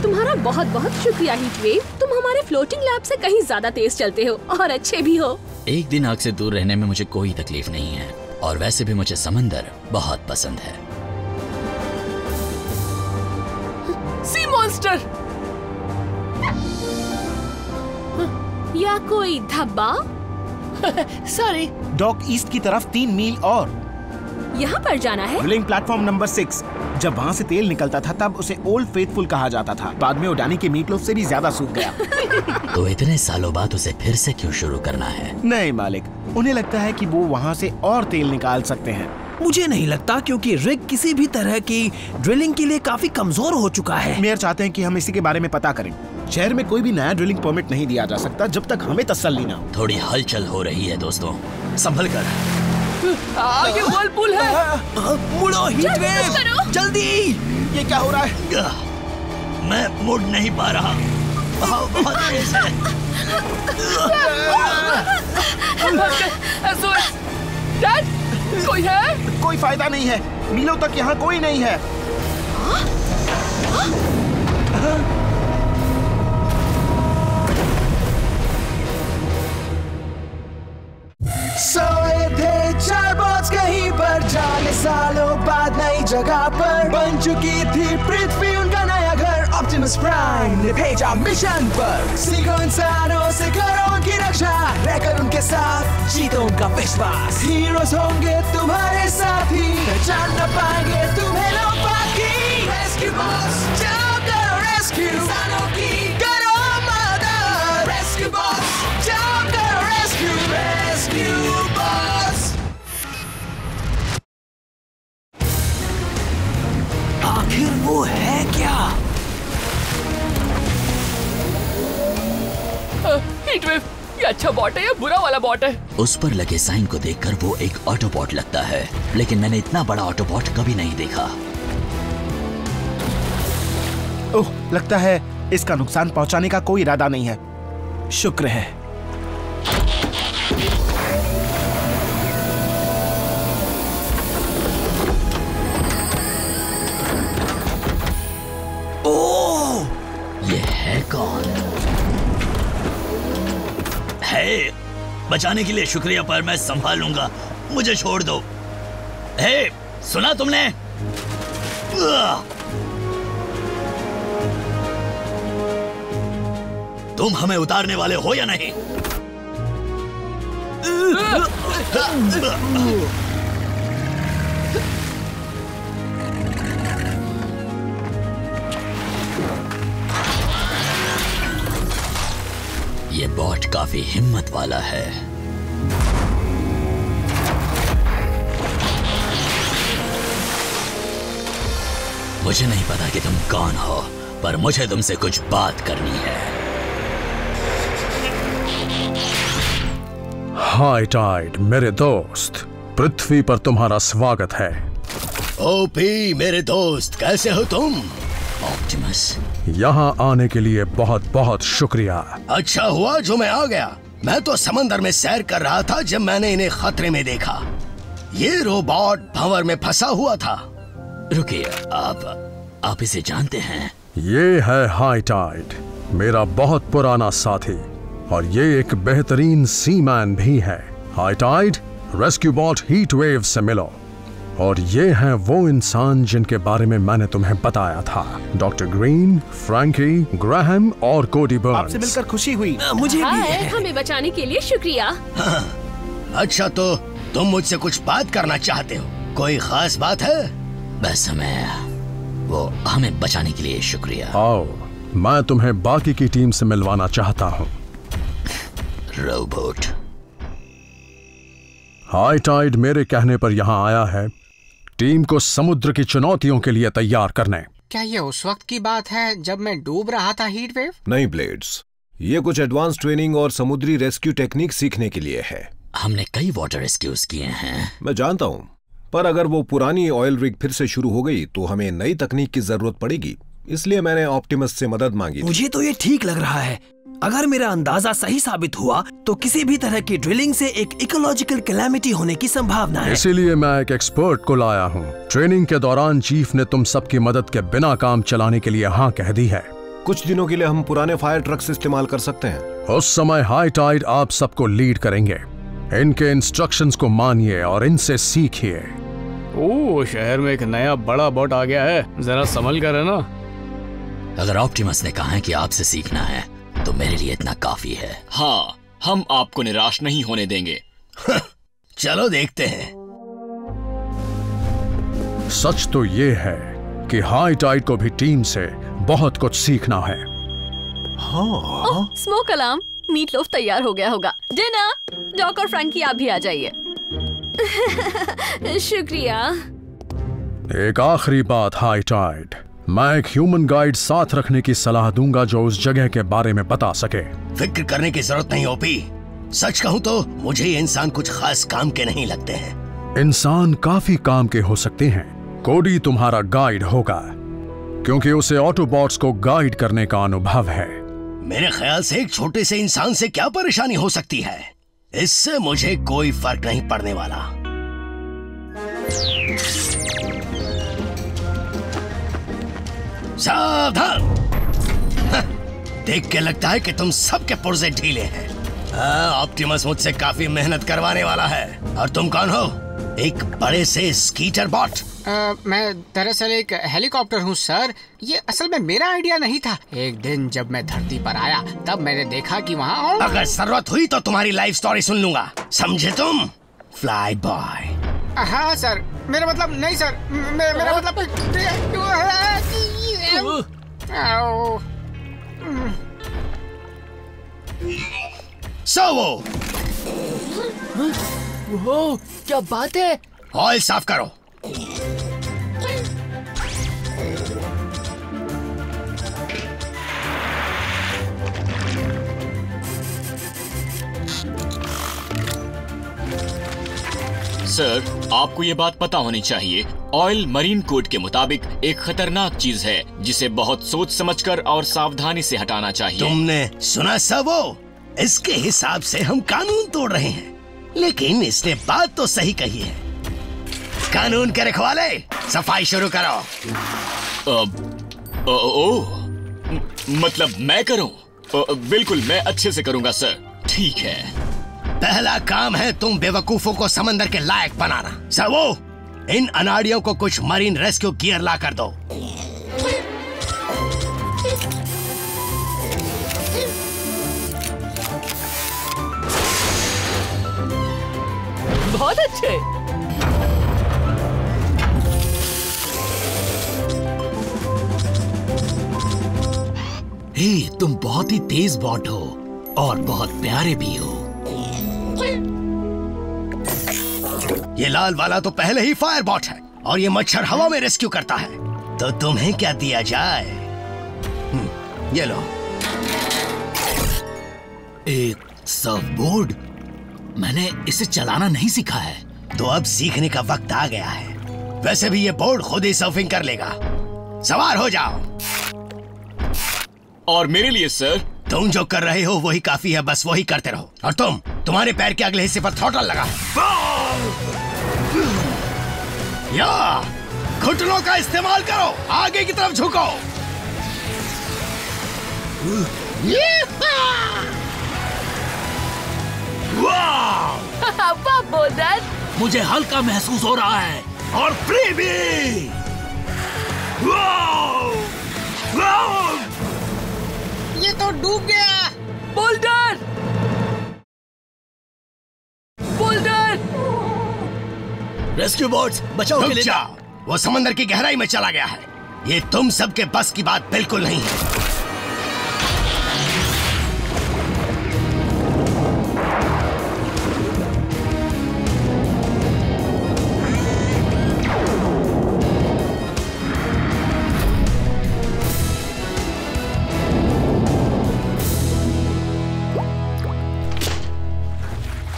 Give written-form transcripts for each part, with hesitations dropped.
तुम्हारा बहुत बहुत शुक्रिया हीटवेव। तुम हमारे फ्लोटिंग लैब से कहीं ज्यादा तेज चलते हो और अच्छे भी हो। एक दिन आग से दूर रहने में मुझे कोई तकलीफ नहीं है, और वैसे भी मुझे समंदर बहुत पसंद है। सी मॉन्स्टर या कोई धब्बा? सॉरी। डॉक ईस्ट की तरफ 3 मील और यहाँ पर जाना है। Drilling platform number 6। जब वहाँ से तेल निकलता था तब उसे ओल्ड फेथफुल कहा जाता था। बाद में उडानी के मीटलोफ से भी ज्यादा सूख गया। तो इतने सालों बाद उसे फिर से क्यों शुरू करना है? नहीं मालिक, उन्हें लगता है कि वो वहाँ से और तेल निकाल सकते हैं। मुझे नहीं लगता, क्योंकि रिग किसी भी तरह की ड्रिलिंग के लिए काफी कमजोर हो चुका है। मेयर चाहते हैं कि हम इसी के बारे में पता करें। शहर में कोई भी नया ड्रिलिंग परमिट नहीं दिया जा सकता जब तक हमें तसल्ली ना हो। थोड़ी हलचल हो रही है दोस्तों, संभल कर। आगे व्हर्लपूल है। मुड़ो हीटवेव, जल्दी। ये क्या हो रहा है? मैं मुड़ नहीं पा रहा, बहाव बहुत तेज है। डैड, कोई है? कोई फायदा नहीं है, मीलों तक यहाँ कोई नहीं है। सोए थे 4 बॉट्स कहीं पर, जाने सालों बाद नई जगह पर बन चुकी थी पृथ्वी उनका नया घर। ऑप्टिमस प्राइम ने भेजा मिशन पर, सीखो इंसानों से करो उनकी रक्षा, रहकर उनके साथ जीतो उनका विश्वास। हीरोज होंगे तुम्हारे साथी, पहचान न पाएंगे तुम्हें लोग बाकी। रेस्क्यू बॉस, जाओ करो रेस्क्यू इंसानों की, करो मदद। रेस्क्यू बॉस, जाओ करो रेस्क्यू, रेस्क्यू बॉस। आखिर वो है क्या? हीटवेव, ये अच्छा बॉट है या बुरा वाला बॉट है? उस पर लगे साइन को देखकर वो एक ऑटोबॉट लगता है, लेकिन मैंने इतना बड़ा ऑटोबॉट कभी नहीं देखा। ओह, लगता है इसका नुकसान पहुंचाने का कोई इरादा नहीं है। शुक्र है। ओह, ये है कौन? हे, बचाने के लिए शुक्रिया, पर मैं संभाल लूंगा, मुझे छोड़ दो। हे, सुना तुमने? तुम हमें उतारने वाले हो या नहीं? ये बॉट काफी हिम्मत वाला है। मुझे नहीं पता कि तुम कौन हो, पर मुझे तुमसे कुछ बात करनी है। हाय टाइड मेरे दोस्त, पृथ्वी पर तुम्हारा स्वागत है। ओपी मेरे दोस्त, कैसे हो तुम? ऑप्टिमस, यहाँ आने के लिए बहुत बहुत शुक्रिया। अच्छा हुआ जो मैं आ गया। मैं तो समंदर में सैर कर रहा था जब मैंने इन्हें खतरे में देखा। ये रोबोट भंवर में फंसा हुआ था। रुकिए, आप इसे जानते हैं? ये है हाई टाइड, मेरा बहुत पुराना साथी, और ये एक बेहतरीन सीमैन भी है। High tide, rescue bot heatwave से मिलो। और ये हैं वो इंसान जिनके बारे में मैंने तुम्हें बताया था, डॉक्टर ग्रीन, फ्रैंकी, ग्राहम और कोडी बर्न्स। आपसे मिलकर खुशी हुई। मुझे भी। हमें बचाने के लिए शुक्रिया। अच्छा, तो तुम मुझसे कुछ बात करना चाहते हो? कोई खास बात है? बस हमें बचाने के लिए शुक्रिया। आओ, मैं तुम्हें बाकी की टीम से मिलवाना चाहता हूँ। रोबोट। हाई टाइड मेरे कहने पर यहाँ आया है टीम को समुद्र की चुनौतियों के लिए तैयार करने। क्या ये उस वक्त की बात है जब मैं डूब रहा था हीटवेव? नहीं ब्लेड्स, ये कुछ एडवांस ट्रेनिंग और समुद्री रेस्क्यू टेक्निक सीखने के लिए है। हमने कई वाटर रेस्क्यूज किए हैं। मैं जानता हूँ, पर अगर वो पुरानी ऑयल रिग फिर से शुरू हो गई तो हमें नई तकनीक की जरूरत पड़ेगी। इसलिए मैंने ऑप्टिमस से मदद मांगी। मुझे तो ये ठीक लग रहा है। अगर मेरा अंदाजा सही साबित हुआ तो किसी भी तरह की ड्रिलिंग से एक इकोलॉजिकल कैलामिटी होने की संभावना है। इसीलिए मैं एक एक्सपर्ट को लाया हूँ। ट्रेनिंग के दौरान चीफ ने तुम सबकी मदद के बिना काम चलाने के लिए हाँ कह दी है। कुछ दिनों के लिए हम पुराने फायर ट्रक्स इस्तेमाल कर सकते हैं। उस समय हाई टाइड आप सबको लीड करेंगे। इनके इंस्ट्रक्शंस को मानिए और इनसे सीखिए। ओह, शहर में एक नया बड़ा बॉट आ गया है, जरा संभल कर है ना। अगर ऑप्टिमस ने कहा है कि आपसे सीखना है तो मेरे लिए इतना काफी है। हाँ, हम आपको निराश नहीं होने देंगे। चलो देखते हैं। सच तो ये है कि हाई टाइड को भी टीम से बहुत कुछ सीखना है। हाँ। स्मोक अलार्म, मीट लोफ तैयार हो गया होगा। डिनर, डॉक और फ्रैंकी आप भी आ जाइए। शुक्रिया। एक आखिरी बात हाई टाइड, मैं एक ह्यूमन गाइड साथ रखने की सलाह दूंगा जो उस जगह के बारे में बता सके। फिक्र करने की जरूरत नहीं ओपी। सच कहूँ तो मुझे ये इंसान कुछ खास काम के नहीं लगते हैं। इंसान काफी काम के हो सकते हैं। कोडी तुम्हारा गाइड होगा क्योंकि उसे ऑटोबॉट्स को गाइड करने का अनुभव है। मेरे ख्याल से एक छोटे से इंसान से क्या परेशानी हो सकती है, इससे मुझे कोई फर्क नहीं पड़ने वाला। सावधान! देख के लगता है कि तुम सबके पुर्जे ढीले हैं। ऑप्टिमस मुझसे काफी मेहनत करवाने वाला है। और तुम कौन हो? एक बड़े से स्कीटर बॉट? मैं दरअसल एक हेलीकॉप्टर हूँ सर। ये असल में मेरा आइडिया नहीं था। एक दिन जब मैं धरती पर आया तब मैंने देखा कि वहाँ अगर जरूरत हुई तो तुम्हारी लाइफ स्टोरी सुन लूंगा, समझे तुम? Fly boy. हाँ सर, मेरा मतलब नहीं सर, मेरा मतलब वो क्या बात है? ऑयल साफ करो। सर, आपको ये बात पता होनी चाहिए, ऑयल मरीन कोड के मुताबिक एक खतरनाक चीज है जिसे बहुत सोच समझकर और सावधानी से हटाना चाहिए। तुमने सुना सबो? इसके हिसाब से हम कानून तोड़ रहे हैं, लेकिन इसने बात तो सही कही है। कानून के रखवाले, सफाई शुरू करो। मतलब मैं करूं? बिल्कुल, मैं अच्छे से करूंगा सर। ठीक है। पहला काम है तुम बेवकूफों को समंदर के लायक बनाना। सबो, इन अनाड़ियों को कुछ मरीन रेस्क्यू गियर ला कर दो। बहुत अच्छे। हे, तुम बहुत ही तेज बॉट हो और बहुत प्यारे भी हो। ये लाल वाला तो पहले ही फायर बॉट है और ये मच्छर हवा में रेस्क्यू करता है। तो तुम्हें क्या दिया जाए? ये लो। एक सर्फबोर्ड? मैंने इसे चलाना नहीं सीखा है। तो अब सीखने का वक्त आ गया है। वैसे भी ये बोर्ड खुद ही सर्फिंग कर लेगा। सवार हो जाओ। और मेरे लिए सर? तुम जो कर रहे हो वही काफी है, बस वही करते रहो। और तुम्हारे पैर के अगले हिस्से पर थ्रॉटल लगा है। या घुटनों का इस्तेमाल करो, आगे की तरफ झुको। वाह बोल्डर, मुझे हल्का महसूस हो रहा है और फ्री भी। ये तो डूब गया। Boulder, boulder. रेस्क्यू बोट्स, बचाओ के लिए। जाओ, वो समंदर की गहराई में चला गया है। ये तुम सबके बस की बात बिल्कुल नहीं है।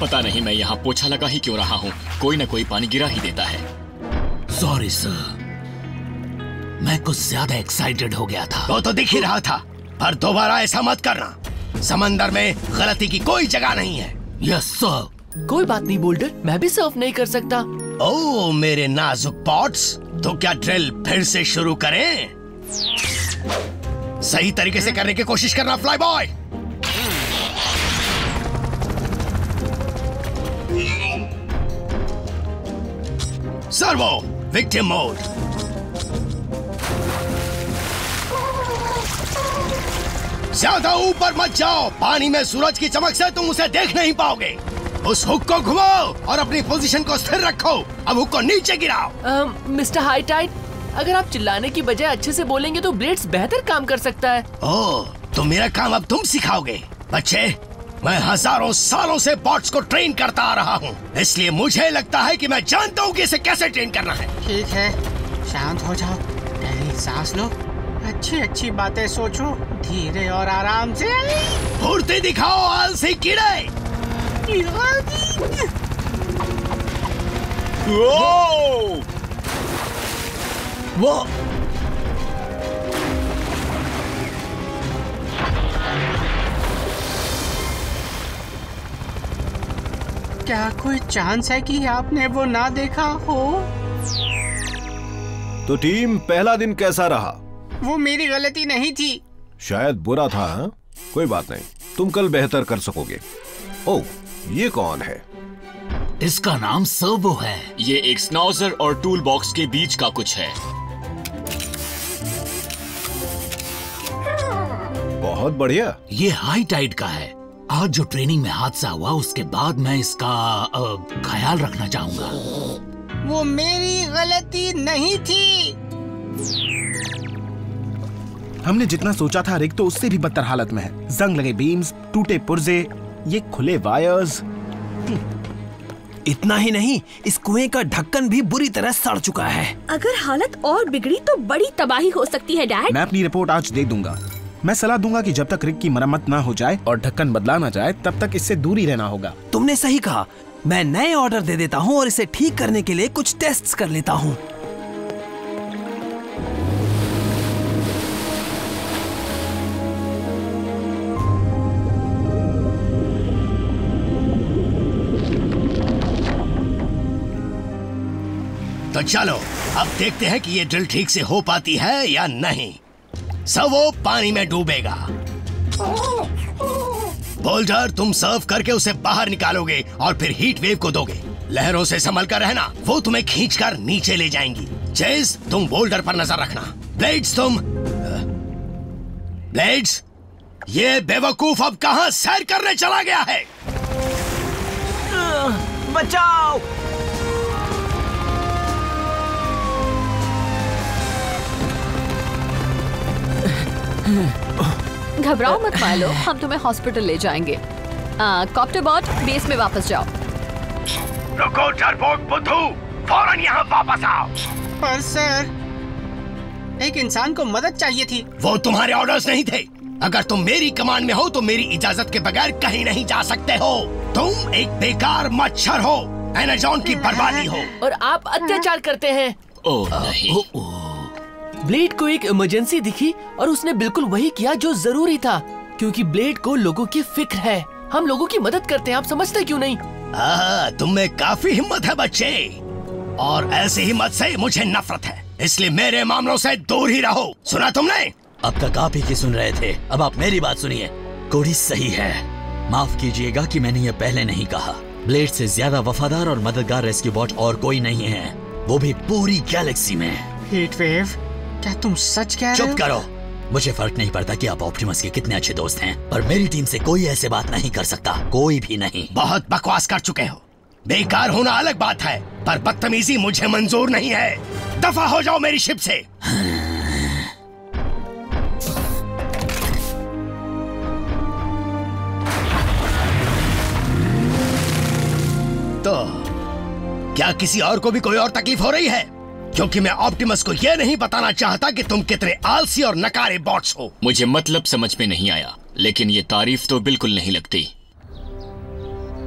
पता नहीं मैं यहाँ पोछा लगा ही क्यों रहा हूँ, कोई ना कोई पानी गिरा ही देता है। सॉरी सर, मैं कुछ ज्यादा एक्साइटेड हो गया था। वो तो दिख ही रहा था, पर दोबारा ऐसा मत करना। समंदर में गलती की कोई जगह नहीं है। Yes sir. कोई बात नहीं बोल्डर, मैं भी सर्फ नहीं कर सकता। ओह मेरे नाजुक पॉट्स, तो क्या ड्रिल फिर से शुरू करें? सही तरीके से करने की कोशिश करना fly boy. Servo victim mode. ज्यादा ऊपर मत जाओ, पानी में सूरज की चमक से तुम उसे देख नहीं पाओगे। उस हुक को घुमाओ और अपनी पोजीशन को स्थिर रखो। अब हुक को नीचे गिराओ। मिस्टर हाई टाइड, अगर आप चिल्लाने की बजाय अच्छे से बोलेंगे तो ब्लेड्स बेहतर काम कर सकता है। ओह, तो मेरा काम अब तुम सिखाओगे। बच्चे, मैं हजारों सालों से बॉट्स को ट्रेन करता आ रहा हूँ, इसलिए मुझे लगता है कि मैं जानता हूँ कि इसे कैसे ट्रेन करना है। ठीक है, शांत हो जाओ, गहरी सांस लो, अच्छी अच्छी बातें सोचो, धीरे और आराम से। फुर्ती दिखाओ आलसी कीड़े। वो क्या कोई चांस है कि आपने वो ना देखा हो? तो टीम, पहला दिन कैसा रहा? वो मेरी गलती नहीं थी। शायद बुरा था। हाँ? कोई बात नहीं, तुम कल बेहतर कर सकोगे। ओह, ये कौन है? इसका नाम सर्वो है। ये एक स्नाउजर और टूल बॉक्स के बीच का कुछ है। बहुत बढ़िया। ये हाई टाइड का है। आज जो ट्रेनिंग में हादसा हुआ उसके बाद मैं इसका ख्याल रखना चाहूंगा। वो मेरी गलती नहीं थी। हमने जितना सोचा था रिक तो उससे भी बदतर हालत में है। जंग लगे बीम्स, टूटे पुर्जे, ये खुले वायर्स। इतना ही नहीं, इस कुएं का ढक्कन भी बुरी तरह सड़ चुका है। अगर हालत और बिगड़ी तो बड़ी तबाही हो सकती है डैड। मैं अपनी रिपोर्ट आज दे दूंगा। मैं सलाह दूंगा कि जब तक रिक की मरम्मत ना हो जाए और ढक्कन बदला ना जाए तब तक इससे दूर ही रहना होगा। तुमने सही कहा। मैं नए ऑर्डर दे देता हूँ और इसे ठीक करने के लिए कुछ टेस्ट्स कर लेता हूँ। तो चलो अब देखते हैं कि ये ड्रिल ठीक से हो पाती है या नहीं। सर्वो पानी में डूबेगा। बोल्डर, तुम सर्व करके उसे बाहर निकालोगे और फिर हीट वेव को दोगे। लहरों से संभल कर रहना, वो तुम्हें खींचकर नीचे ले जाएंगी। चेज, तुम बोल्डर पर नजर रखना। ब्लेड्स, ये बेवकूफ अब कहां सैर करने चला गया है? बचाओ! घबराओ मत मालो, हम तुम्हें हॉस्पिटल ले जाएंगे। कॉप्टर बॉट, बेस में वापस जाओ। रुको डरपोक बुद्धू, फौरन यहाँ वापस आओ। पर सर, एक इंसान को मदद चाहिए थी। वो तुम्हारे ऑर्डर्स नहीं थे। अगर तुम मेरी कमांड में हो तो मेरी इजाजत के बगैर कहीं नहीं जा सकते हो। तुम एक बेकार मच्छर हो, एनाजॉन की बर्बादी हो। और आप अत्याचार करते हैं। ओह नहीं। ब्लेड को एक इमरजेंसी दिखी और उसने बिल्कुल वही किया जो जरूरी था, क्योंकि ब्लेड को लोगों की फिक्र है। हम लोगों की मदद करते हैं, आप समझते क्यों नहीं? तुम में काफी हिम्मत है बच्चे, और ऐसी हिम्मत से मुझे नफरत है, इसलिए मेरे मामलों से दूर ही रहो। सुना तुमने? अब तक आप ही की सुन रहे थे, अब आप मेरी बात सुनिए। कोडी सही है। माफ कीजिएगा कि मैंने ये पहले नहीं कहा। ब्लेड से ज्यादा वफादार और मददगार रेस्क्यू बॉट और कोई नहीं है, वो भी पूरी गैलेक्सी में। हीट वेव, क्या तुम सच कह रहे हो? चुप करो। मुझे फर्क नहीं पड़ता कि आप ऑप्टिमस के कितने अच्छे दोस्त हैं, पर मेरी टीम से कोई ऐसे बात नहीं कर सकता, कोई भी नहीं। बहुत बकवास कर चुके हो। बेकार होना अलग बात है, पर बदतमीजी मुझे मंजूर नहीं है। दफा हो जाओ मेरी शिप से। तो क्या किसी और को भी कोई और तकलीफ हो रही है? क्योंकि मैं ऑप्टिमस को यह नहीं बताना चाहता कि तुम कितने आलसी और नकारे बॉट्स हो। मुझे मतलब समझ में नहीं आया, लेकिन ये तारीफ तो बिल्कुल नहीं लगती।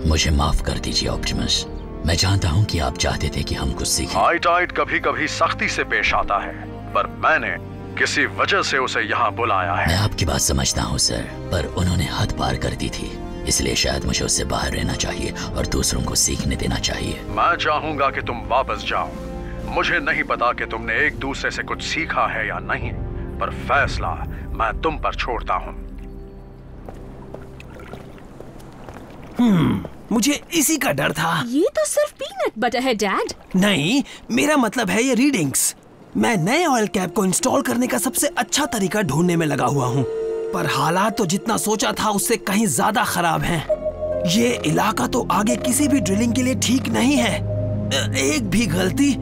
मुझे माफ कर दीजिए ऑप्टिमस, मैं जानता हूँ कि आप चाहते थे कि हम कुछ सीखें। हाई टाइड कभी कभी सख्ती से पेश आता है, पर मैंने किसी वजह से उसे यहाँ बुलाया है। मैं आपकी बात समझता हूँ सर, पर उन्होंने हद पार कर दी थी, इसलिए शायद मुझे उससे बाहर रहना चाहिए और दूसरों को सीखने देना चाहिए। मैं चाहूंगा कि तुम वापस जाओ। मुझे नहीं पता कि तुमने एक दूसरे से कुछ सीखा है या नहीं, पर फैसला मैं तुम पर छोड़ता हूँ। मुझे इसी का डर था। ये तो सिर्फ पीनट बटर है डैड। नहीं, मेरा मतलब है ये रीडिंग्स। मैं नए ऑयल कैप को इंस्टॉल करने का सबसे अच्छा तरीका ढूंढने में लगा हुआ हूँ, पर हालात तो जितना सोचा था उससे कहीं ज्यादा खराब हैं। ये इलाका तो आगे किसी भी ड्रिलिंग के लिए ठीक नहीं है। एक भी गलती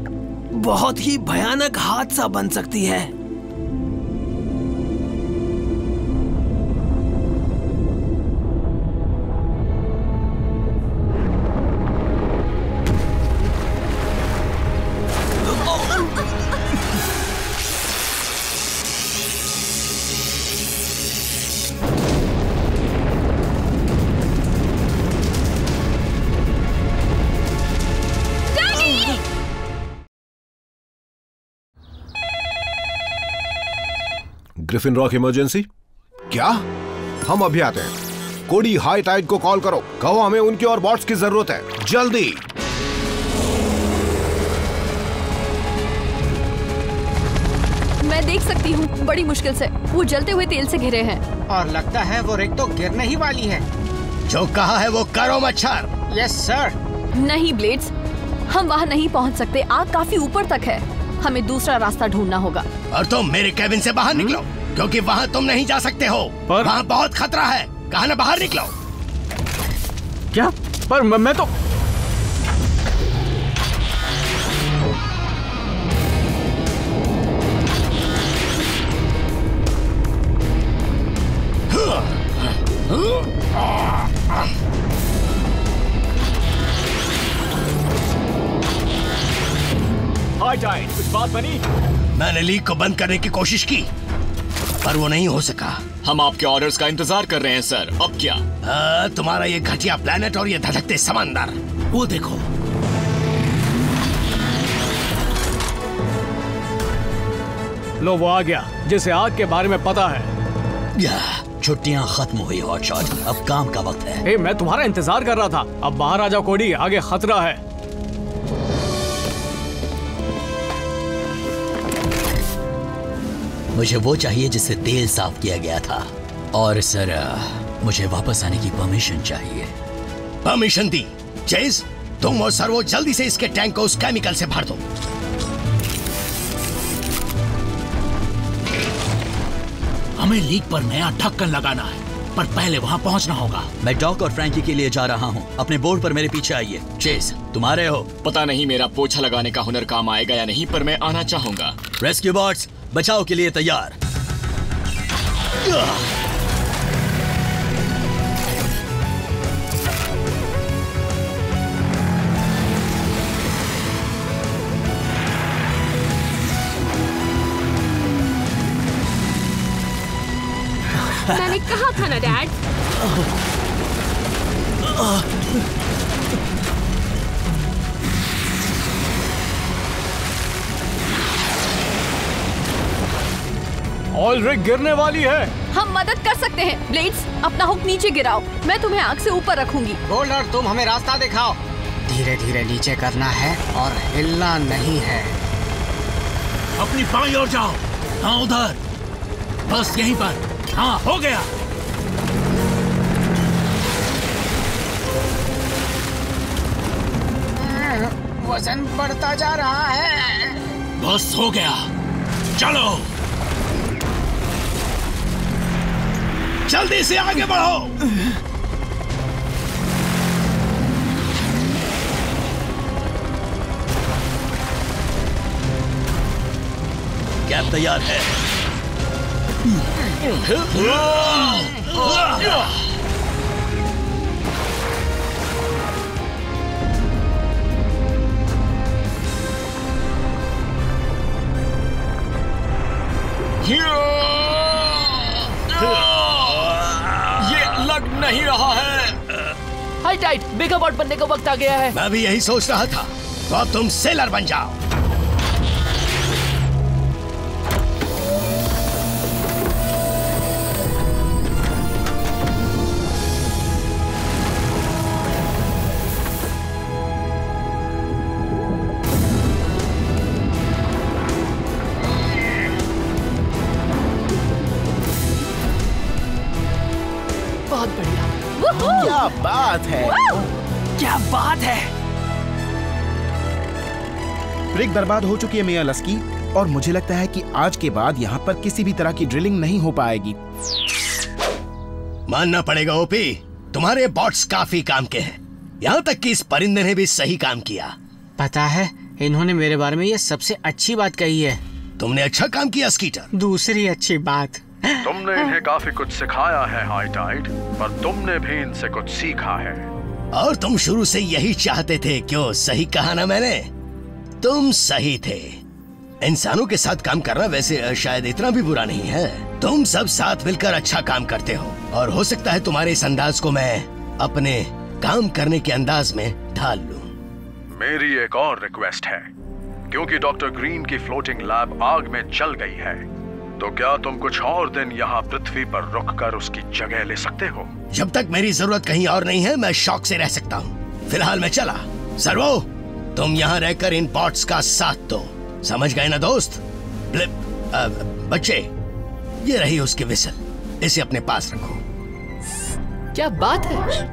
बहुत ही भयानक हादसा बन सकती है। Griffin rock emergency. क्या? हम अभी आते हैं। कोडी हाई टाइड को कॉल करो, कहो हमें उनके और बॉट्स की जरूरत है, जल्दी। मैं देख सकती हूँ, बड़ी मुश्किल से। वो जलते हुए तेल से घिरे हैं और लगता है वो रिग तो गिरने ही वाली है। जो कहा है वो करो मच्छर। Yes sir. नहीं ब्लेड्स, हम वहाँ नहीं पहुँच सकते। आग काफी ऊपर तक है, हमें दूसरा रास्ता ढूंढना होगा। और तुम मेरे कैबिन से बाहर निकलो, क्योंकि वहाँ तुम नहीं जा सकते हो। वहाँ बहुत खतरा है। कहा ना बाहर निकलो। क्या? पर मैं तो हाई टाइड, कुछ बात बनी? मैंने लीक को बंद करने की कोशिश की, पर वो नहीं हो सका। हम आपके ऑर्डर्स का इंतजार कर रहे हैं सर। अब क्या? तुम्हारा ये घटिया प्लेनेट और ये धधकते समंदर, वो देखो। लो वो आ गया, जिसे आग के बारे में पता है। छुट्टियां खत्म हुई हॉटशॉट, अब काम का वक्त है। मैं तुम्हारा इंतजार कर रहा था। अब बाहर आ जाओ कोडी, आगे खतरा है। मुझे वो चाहिए जिससे तेल साफ किया गया था, और सर मुझे वापस आने की परमिशन चाहिए। परमिशन दी। चेज, तुम और सर्वो जल्दी से इसके टैंक को उस केमिकल से भर दो। हमें लीक पर नया ढक्कन लगाना है, पर पहले वहाँ पहुँचना होगा। मैं डॉक और फ्रैंकी के लिए जा रहा हूँ। अपने बोर्ड पर मेरे पीछे आइए। चेज, तुम्हारे हो? पता नहीं मेरा पोछा लगाने का हुनर काम आएगा या नहीं, पर मैं आना चाहूंगा। रेस्क्यू बॉट्स बचाव के लिए तैयार। मैंने कहा था ना डैड। ऑयल रिग गिरने वाली है। हम मदद कर सकते हैं। ब्लेड्स, अपना हुक नीचे गिराओ, मैं तुम्हें आग से ऊपर रखूंगी। बोल्डर, तुम हमें रास्ता दिखाओ। धीरे धीरे नीचे करना है और हिलना नहीं है। अपनी बाईं ओर जाओ। हाँ उधर, बस यहीं पर। हाँ हो गया। वजन बढ़ता जा रहा है। बस हो गया, चलो जल्दी से आगे बढ़ो। कैप तैयार है। ये लग नहीं रहा है। हाई टाइड, मेगा बॉट बनने का वक्त आ गया है। मैं भी यही सोच रहा था। तो अब तुम सेलर बन जाओ। क्या बात है, क्या बात है। ब्रिक बर्बाद हो चुकी है मियां लस्की, और मुझे लगता है कि आज के बाद यहाँ पर किसी भी तरह की ड्रिलिंग नहीं हो पाएगी। मानना पड़ेगा ओपी, तुम्हारे बॉट्स काफी काम के हैं। यहाँ तक कि इस परिंदे ने भी सही काम किया। पता है, इन्होंने मेरे बारे में ये सबसे अच्छी बात कही है। तुमने अच्छा काम किया स्कीटर। दूसरी अच्छी बात, तुमने इन्हें काफी कुछ सिखाया है हाई टाइड, पर तुमने भी इनसे कुछ सीखा है। और तुम शुरू से यही चाहते थे, क्यों? सही कहा ना मैंने? तुम सही थे। इंसानों के साथ काम करना वैसे शायद इतना भी बुरा नहीं है। तुम सब साथ मिलकर अच्छा काम करते हो, और हो सकता है तुम्हारे इस अंदाज को मैं अपने काम करने के अंदाज में ढाल लूं। मेरी एक और रिक्वेस्ट है, क्योंकि डॉक्टर ग्रीन की फ्लोटिंग लैब आग में जल गई है, तो क्या तुम कुछ और दिन यहाँ पृथ्वी पर रुककर उसकी जगह ले सकते हो? जब तक मेरी जरूरत कहीं और नहीं है, मैं शौक से रह सकता हूँ। फिलहाल मैं चला। सर्वो, तुम यहाँ रहकर इन पॉट्स का साथ दो, समझ गए ना दोस्त? बच्चे, ये रही उसकी विसल, इसे अपने पास रखो। क्या बात है।